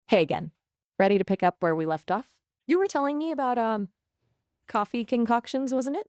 Hey again. Ready to pick up where we left off? You were telling me about coffee concoctions, wasn't it?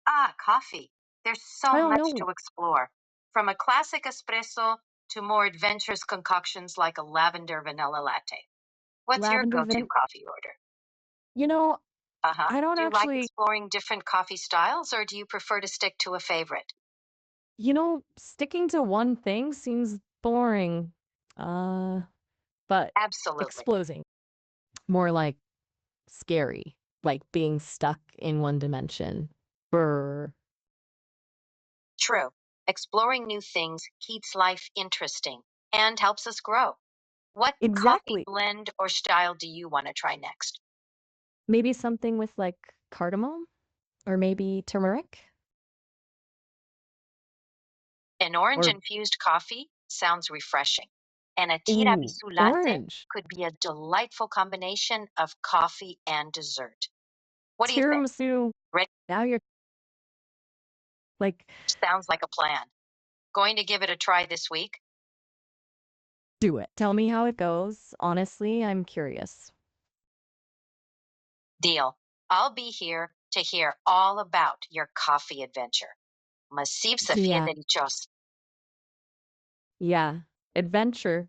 Ah, coffee. There's so I don't much know. to explore. From a classic espresso to more adventurous concoctions like a lavender vanilla latte. What's your Lavender go to van coffee order? You know, Uh huh. I don't Do you like actually exploring different coffee styles or do you prefer to stick to a favorite? sticking to one thing seems boring. Uh, but Absolutely. exploding. More like scary, like being stuck in one dimension. Brr. True. Exploring new things keeps life interesting and helps us grow. What coffee Exactly. blend or style do you want to try next? Maybe something with like cardamom or maybe turmeric An orange or infused coffee sounds refreshing, and a ooh, tiramisu latte orange. could be a delightful combination of coffee and dessert. What do you think? Tiramisu. Ready? Now you're like Sounds like a plan. Going to give it a try this week? do it. Tell me how it goes. Honestly, I'm curious. Deal. I'll be here to hear all about your coffee adventure. Masif Safia Yeah. Delicios. Yeah. Adventure.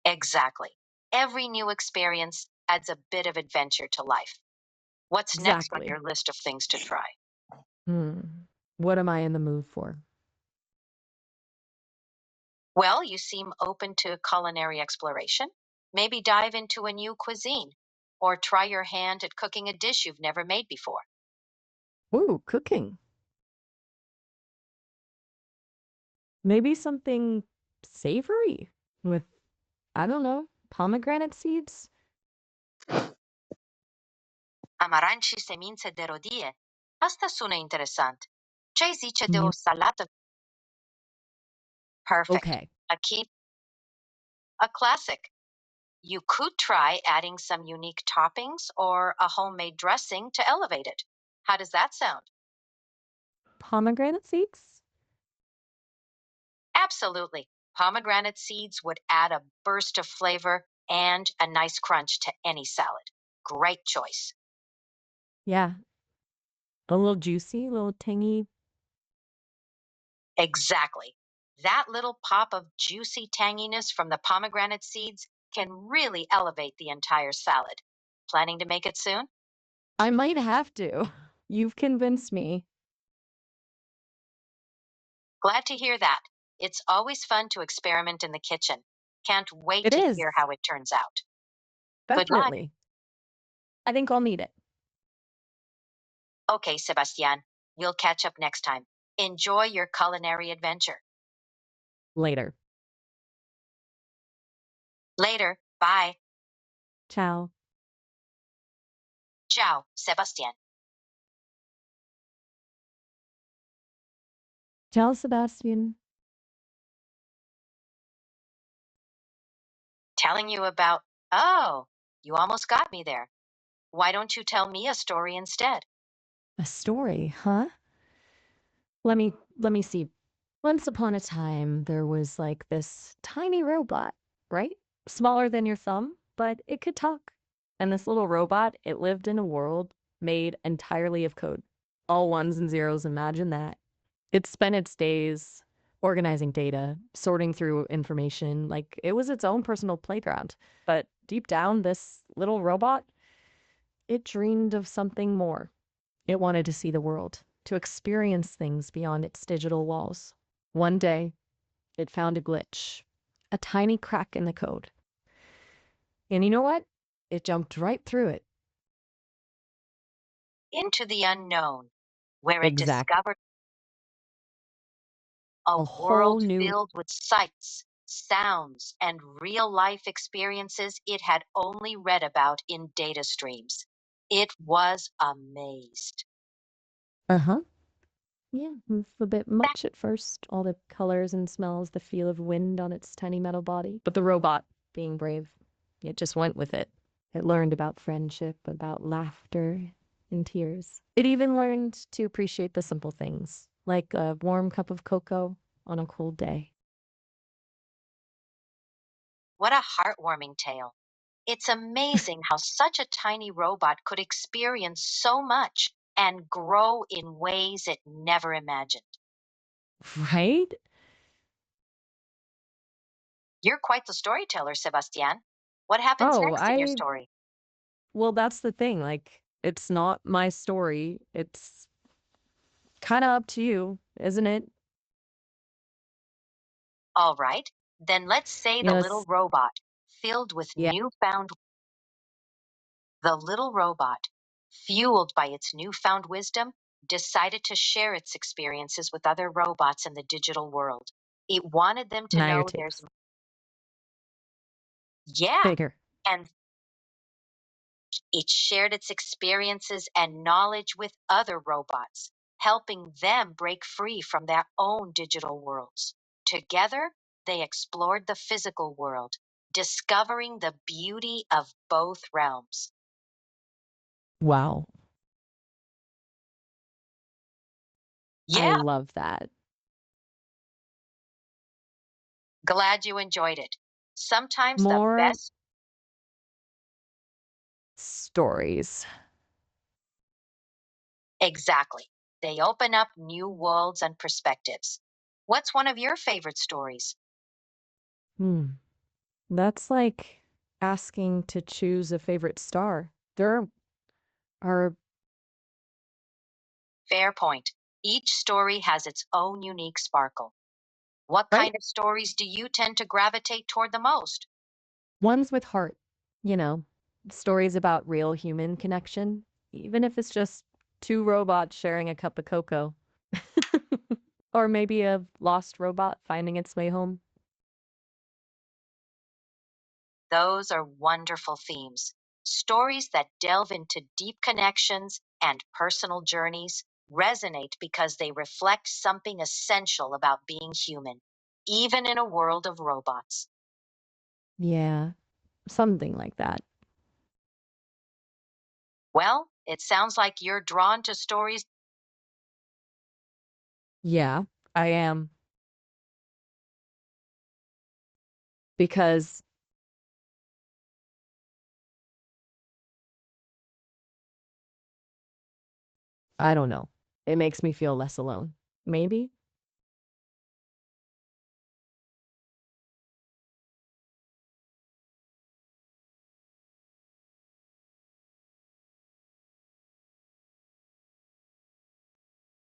Exactly. Every new experience adds a bit of adventure to life. What's next on Exactly. your list of things to try? What am I in the mood for? Well, you seem open to culinary exploration. Maybe dive into a new cuisine or try your hand at cooking a dish you've never made before. Ooh, cooking. Maybe something savory with, I don't know, pomegranate seeds? Amaranci semințe de rodie. Asta sună interesant. Ce zice de o Mm, salată? Perfect. okay. A classic. You could try adding some unique toppings or a homemade dressing to elevate it. How does that sound? Pomegranate seeds? Absolutely. Pomegranate seeds would add a burst of flavor and a nice crunch to any salad. Great choice. Yeah. A little juicy, a little tangy. Exactly. That little pop of juicy tanginess from the pomegranate seeds can really elevate the entire salad. Planning to make it soon? I might have to. You've convinced me. Glad to hear that. It's always fun to experiment in the kitchen. Can't wait It to is. hear how it turns out. Good luck. Definitely. I think I'll need it. Okay, Sebastian, we'll catch up next time. Enjoy your culinary adventure. Later. Later. Bye. Ciao. Ciao, Sebastian. Ciao, Sebastian. Telling you about. Oh, you almost got me there. Why don't you tell me a story instead? A story, huh? Let me see. Once upon a time, there was like this tiny robot, right? Smaller than your thumb, but it could talk. And this little robot, it lived in a world made entirely of code. All ones and zeros, imagine that. It spent its days organizing data, sorting through information, like it was its own personal playground. But deep down, this little robot, it dreamed of something more. It wanted to see the world, to experience things beyond its digital walls. One day, it found a glitch, a tiny crack in the code. And you know what? It jumped right through it. Into the unknown, where it Exact. discovered a A world whole new. filled with sights, sounds, and real life experiences it had only read about in data streams. It was amazed. Uh huh. Yeah, it was a bit much at first. All the colors and smells, the feel of wind on its tiny metal body. But the robot, being brave, it just went with it. It learned about friendship, about laughter and tears. It even learned to appreciate the simple things, like a warm cup of cocoa on a cold day. What a heartwarming tale. It's amazing how such a tiny robot could experience so much and grow in ways it never imagined. Right? You're quite the storyteller, Sebastian. What happens Oh, next in your story? well, that's the thing. Like, it's not my story. It's kind of up to you, isn't it? All right, then let's say You the know, little robot, filled with yeah, newfound the little robot, fueled by its newfound wisdom, decided to share its experiences with other robots in the digital world. It wanted them to now your know there's tapes. yeah, Bigger. and it shared its experiences and knowledge with other robots, helping them break free from their own digital worlds. Together, they explored the physical world, discovering the beauty of both realms. Wow. I Yeah, love that. glad you enjoyed it. Sometimes the More best, stories. exactly. They open up new worlds and perspectives. What's one of your favorite stories? Hmm. That's like asking to choose a favorite star. There are, Fair point. Each story has its own unique sparkle. What right? kind of stories do you tend to gravitate toward the most? Ones with heart, you know, stories about real human connection, even if it's just two robots sharing a cup of cocoa. Or maybe a lost robot finding its way home. Those are wonderful themes. Stories that delve into deep connections and personal journeys resonate because they reflect something essential about being human, even in a world of robots. Yeah, something like that. Well, it sounds like you're drawn to stories. Yeah, I am. Because I don't know. It makes me feel less alone. Maybe,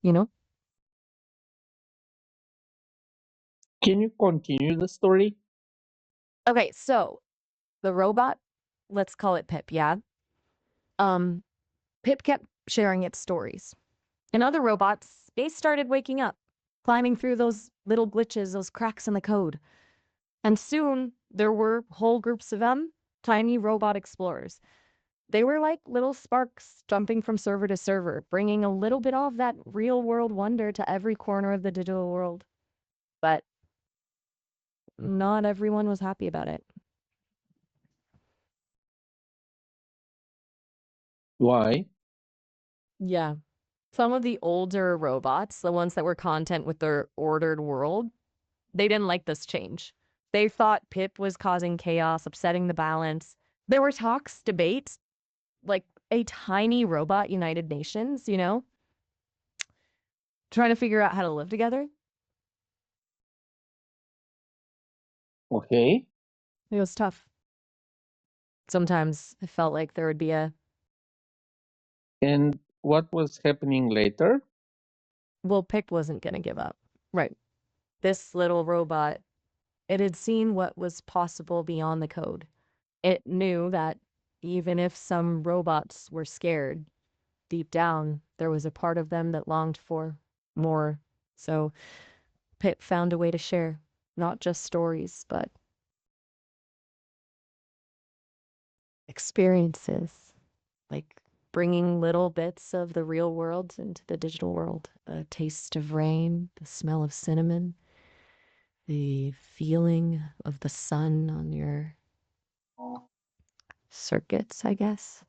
you know? Can you continue the story? Okay, so the robot, let's call it Pip, yeah? Um, Pip kept sharing its stories. And other robots, they started waking up, climbing through those little glitches, those cracks in the code. And soon there were whole groups of them, tiny robot explorers. They were like little sparks jumping from server to server, bringing a little bit of that real world wonder to every corner of the digital world. But not everyone was happy about it. Why? Yeah. Some of the older robots, the ones that were content with their ordered world, they didn't like this change. They thought Pip was causing chaos, upsetting the balance. There were talks, debates, like a tiny robot United Nations, trying to figure out how to live together. Okay. It was tough. Sometimes I felt like there would be a, And what was happening later? well, Pip wasn't going to give up. Right. This little robot, it had seen what was possible beyond the code. It knew that even if some robots were scared, deep down, there was a part of them that longed for more. So Pip found a way to share, not just stories, but experiences, like bringing little bits of the real world into the digital world. A taste of rain, the smell of cinnamon, the feeling of the sun on your circuits, I guess.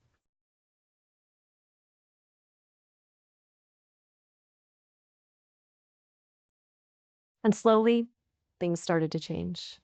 And slowly, things started to change.